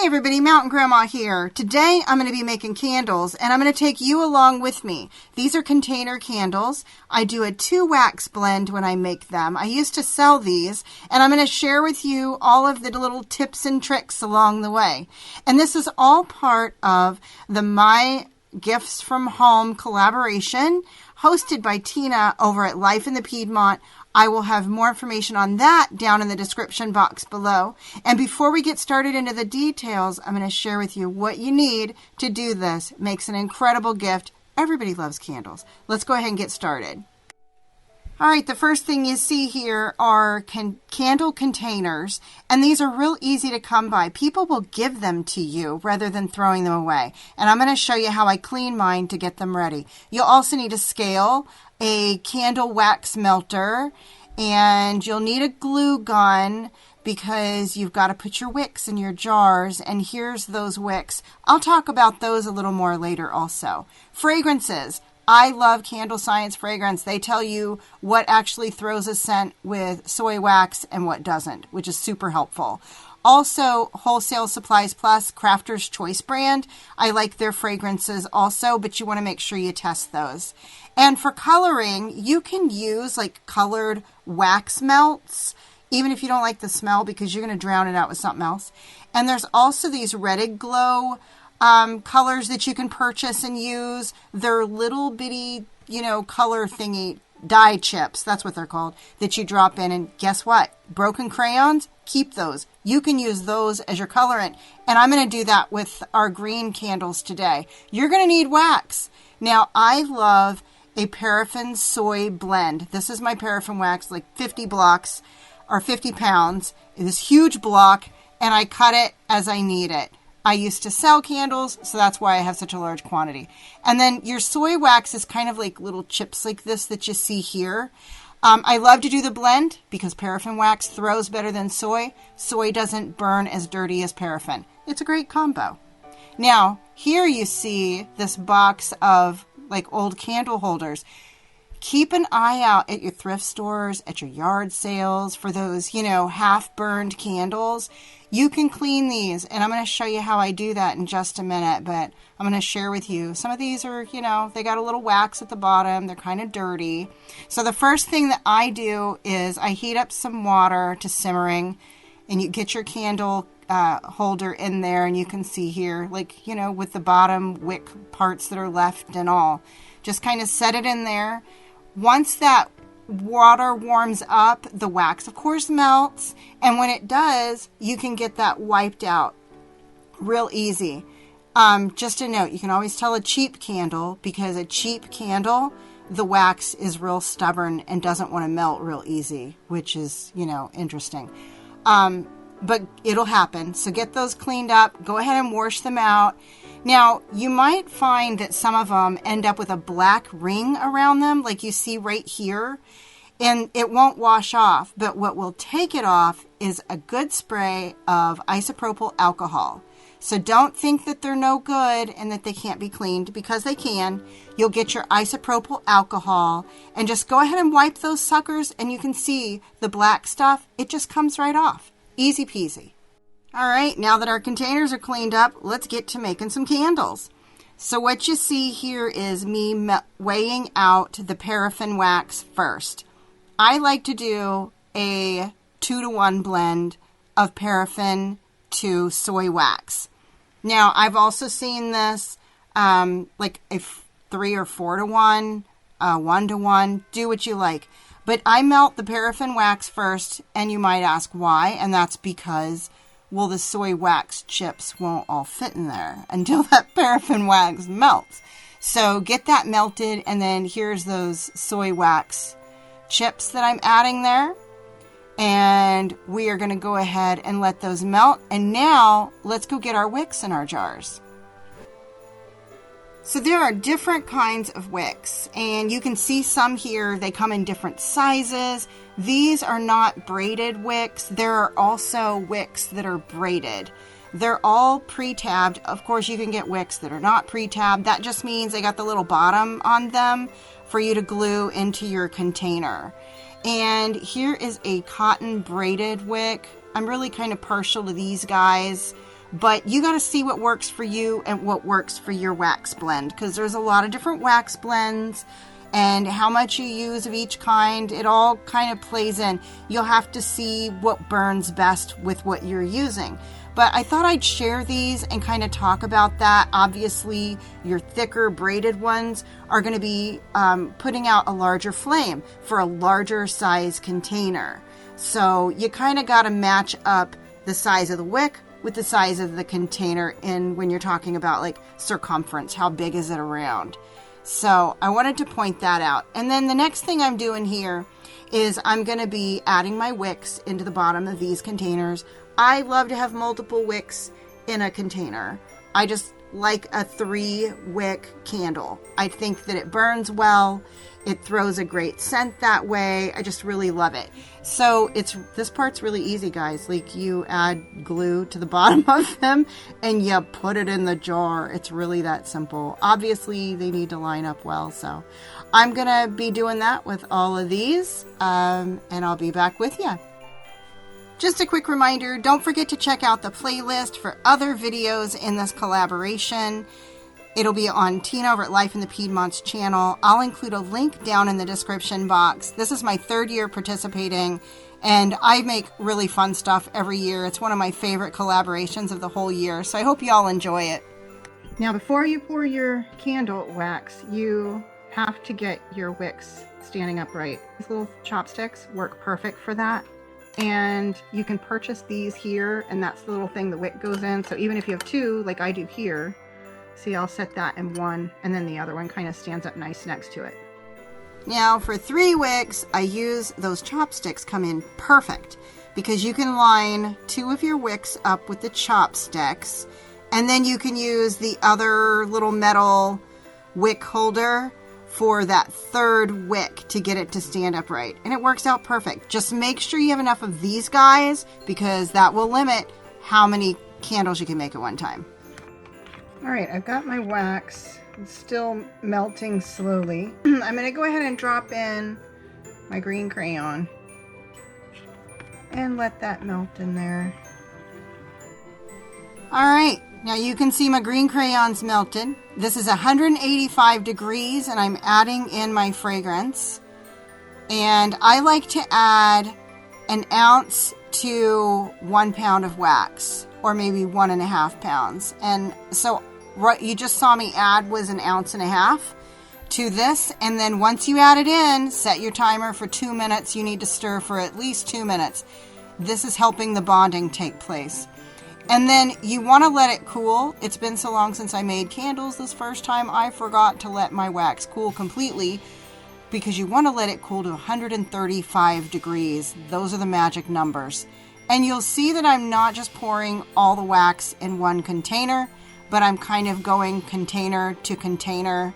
Hey everybody, Mountain Grandma here. Today I'm going to be making candles and I'm going to take you along with me. These are container candles. I do a 2 wax blend when I make them. I used to sell these and I'm going to share with you all of the little tips and tricks along the way. And this is all part of the My Gifts from Home collaboration hosted by Tina over at Life in the Piedmont. I will have more information on that down in the description box below. And before we get started into the details, I'm going to share with you what you need to do this. It makes an incredible gift. Everybody loves candles. Let's go ahead and get started. All right, the first thing you see here are candle containers, and these are real easy to come by. People will give them to you rather than throwing them away. And I'm going to show you how I clean mine to get them ready. You'll also need a scale, a candle wax melter, and you'll need a glue gun because you've got to put your wicks in your jars, and here's those wicks. I'll talk about those a little more later also. Fragrances. I love Candle Science fragrance. They tell you what actually throws a scent with soy wax and what doesn't, which is super helpful. Also, Wholesale Supplies Plus, Crafter's Choice brand. I like their fragrances also, but you want to make sure you test those. And for coloring, you can use like colored wax melts, even if you don't like the smell, because you're going to drown it out with something else. And there's also these Redded Glow colors that you can purchase and use. They're little bitty, color thingy, dye chips, that's what they're called, that you drop in. And guess what? Broken crayons, keep those. You can use those as your colorant. And I'm going to do that with our green candles today. You're going to need wax. Now, I love a paraffin soy blend. This is my paraffin wax, like 50 blocks or 50 pounds. This huge block, and I cut it as I need it. I used to sell candles, so that's why I have such a large quantity. And then your soy wax is kind of like little chips like this that you see here. I love to do the blend because paraffin wax throws better than soy. Soy doesn't burn as dirty as paraffin. It's a great combo. Now, here you see this box of like old candle holders. Keep an eye out at your thrift stores, at your yard sales for those, half-burned candles. You can clean these, and I'm going to show you how I do that in just a minute, but I'm going to share with you. Some of these are, they got a little wax at the bottom. They're kind of dirty. So the first thing that I do is I heat up some water to simmering, and you get your candle holder in there, and you can see here, with the bottom wick parts that are left and all. Just kind of set it in there. Once that water warms up, the wax, of course, melts. And when it does, you can get that wiped out real easy. Just a note, you can always tell a cheap candle because a cheap candle, the wax is real stubborn and doesn't want to melt real easy, which is, interesting. But it'll happen. So get those cleaned up. Go ahead and wash them out. Now, you might find that some of them end up with a black ring around them, like you see right here, and it won't wash off. But what will take it off is a good spray of isopropyl alcohol. So don't think that they're no good and that they can't be cleaned, because they can. You'll get your isopropyl alcohol and just go ahead and wipe those suckers, and you can see the black stuff. It just comes right off. Easy peasy. All right, now that our containers are cleaned up, let's get to making some candles. So what you see here is me weighing out the paraffin wax first. I like to do a 2-to-1 blend of paraffin to soy wax. Now, I've also seen this like a 3 or 4-to-1, 1-to-1, do what you like. But I melt the paraffin wax first, and you might ask why, and that's because the soy wax chips won't all fit in there until that paraffin wax melts. So get that melted, and then here's those soy wax chips that I'm adding there. And we are going to go ahead and let those melt. And now let's go get our wicks in our jars. So there are different kinds of wicks, and you can see some here. They come in different sizes. These are not braided wicks. There are also wicks that are braided. They're all pre-tabbed. Of course, you can get wicks that are not pre-tabbed. That just means they got the little bottom on them for you to glue into your container. And here is a cotton braided wick. I'm really kind of partial to these guys, but you got to see what works for you and what works for your wax blend, because there's a lot of different wax blends and how much you use of each kind. It all kind of plays in. You'll have to see what burns best with what you're using. But I thought I'd share these and kind of talk about that. Obviously, your thicker braided ones are going to be putting out a larger flame for a larger size container. So you kind of got to match up the size of the wick with the size of the container in when you're talking about like circumference. How big is it around? So I wanted to point that out. And then the next thing I'm doing here is I'm going to be adding my wicks into the bottom of these containers. I love to have multiple wicks in a container. I just like a 3-wick candle. I think that it burns well. It throws a great scent that way. I just really love it. So this part's really easy, guys. Like, you add glue to the bottom of them and you put it in the jar. It's really that simple. Obviously, they need to line up well. So I'm going to be doing that with all of these, and I'll be back with you. Just a quick reminder, don't forget to check out the playlist for other videos in this collaboration. It'll be on Tina over at Life in the Piedmont's channel. I'll include a link down in the description box. This is my 3rd year participating, and I make really fun stuff every year. It's one of my favorite collaborations of the whole year, so I hope you all enjoy it. Now, before you pour your candle wax, you have to get your wicks standing upright. These little chopsticks work perfect for that. And you can purchase these here, and that's the little thing the wick goes in. So even if you have 2, like I do here, see, I'll set that in one, and then the other one kind of stands up nice next to it. Now for 3 wicks, I use those chopsticks come in perfect, because you can line 2 of your wicks up with the chopsticks, and then you can use the other little metal wick holder for that 3rd wick to get it to stand upright. And it works out perfect. Just make sure you have enough of these guys, because that will limit how many candles you can make at one time. All right, I've got my wax. It's still melting slowly. I'm going to go ahead and drop in my green crayon and let that melt in there. All right, now you can see my green crayon's melted. This is 185 degrees, and I'm adding in my fragrance. And I like to add an ounce to 1 pound of wax, or maybe 1.5 pounds. And so what you just saw me add was 1.5 ounces to this. And then once you add it in, set your timer for 2 minutes. You need to stir for at least 2 minutes. This is helping the bonding take place. And then you want to let it cool. It's been so long since I made candles this first time, I forgot to let my wax cool completely, because you want to let it cool to 135 degrees. Those are the magic numbers. And you'll see that I'm not just pouring all the wax in one container, but I'm kind of going container to container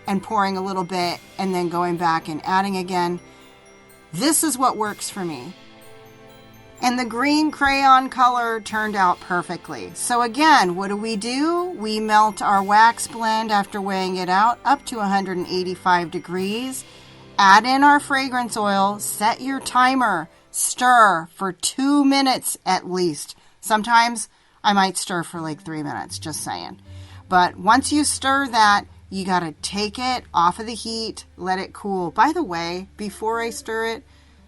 and pouring a little bit and then going back and adding again. This is what works for me. And the green crayon color turned out perfectly. So again, what do? We melt our wax blend after weighing it out up to 185 degrees. Add in our fragrance oil, set your timer, stir for 2 minutes at least. Sometimes I might stir for like 3 minutes, just saying. But once you stir that, you got to take it off of the heat, let it cool. By the way, before I stir it,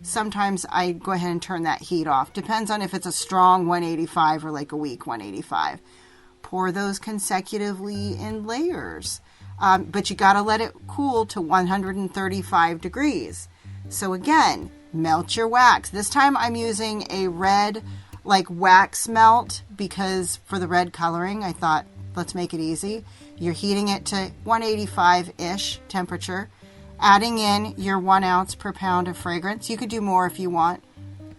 sometimes I go ahead and turn that heat off. Depends on if it's a strong 185 or like a weak 185. Pour those consecutively in layers. But you got to let it cool to 135 degrees. So again, melt your wax. This time I'm using a red like wax melt, because for the red coloring, I thought, let's make it easy. You're heating it to 185-ish temperature. Adding in your 1 ounce per pound of fragrance. You could do more if you want.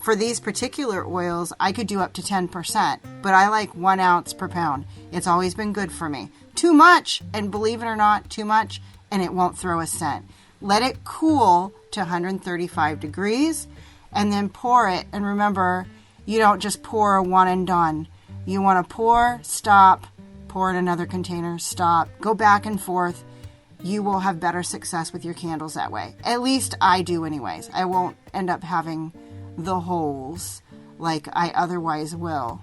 For these particular oils, I could do up to 10%, but I like 1 ounce per pound. It's always been good for me. Too much, and believe it or not, too much, and it won't throw a scent. Let it cool to 135 degrees, and then pour it. And remember, you don't just pour a one and done. You want to pour, stop, pour in another container, stop, go back and forth. You will have better success with your candles that way. At least I do anyways. I won't end up having the holes like I otherwise will.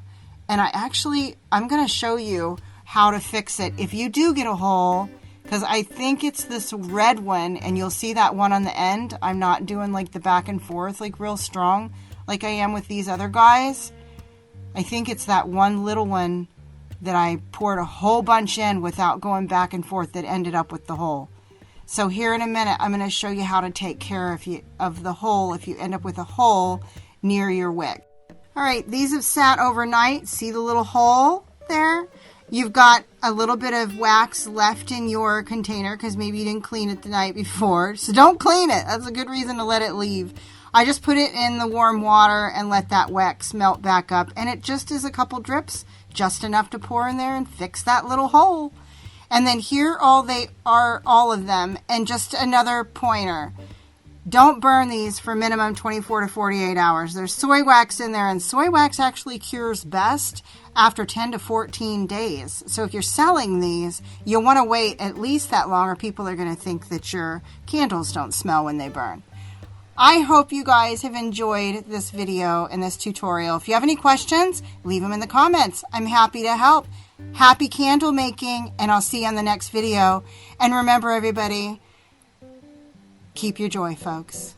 And I'm going to show you how to fix it. If you do get a hole, because I think it's this red one, and you'll see that one on the end. I'm not doing like the back and forth like real strong like I am with these other guys. I think it's that one little one that I poured a whole bunch in without going back and forth that ended up with the hole. So here in a minute, I'm going to show you how to take care of the hole if you end up with a hole near your wick. All right, these have sat overnight. See the little hole there? You've got a little bit of wax left in your container because maybe you didn't clean it the night before. So don't clean it. That's a good reason to let it leave. I just put it in the warm water and let that wax melt back up. And it just is a couple drips, just enough to pour in there and fix that little hole. And then here they are, all of them. And just another pointer. Don't burn these for minimum 24 to 48 hours. There's soy wax in there, and soy wax actually cures best after 10 to 14 days. So if you're selling these, you'll want to wait at least that long, or people are going to think that your candles don't smell when they burn. I hope you guys have enjoyed this video and this tutorial. If you have any questions, leave them in the comments. I'm happy to help. Happy candle making, and I'll see you on the next video. And remember, everybody, keep your joy, folks.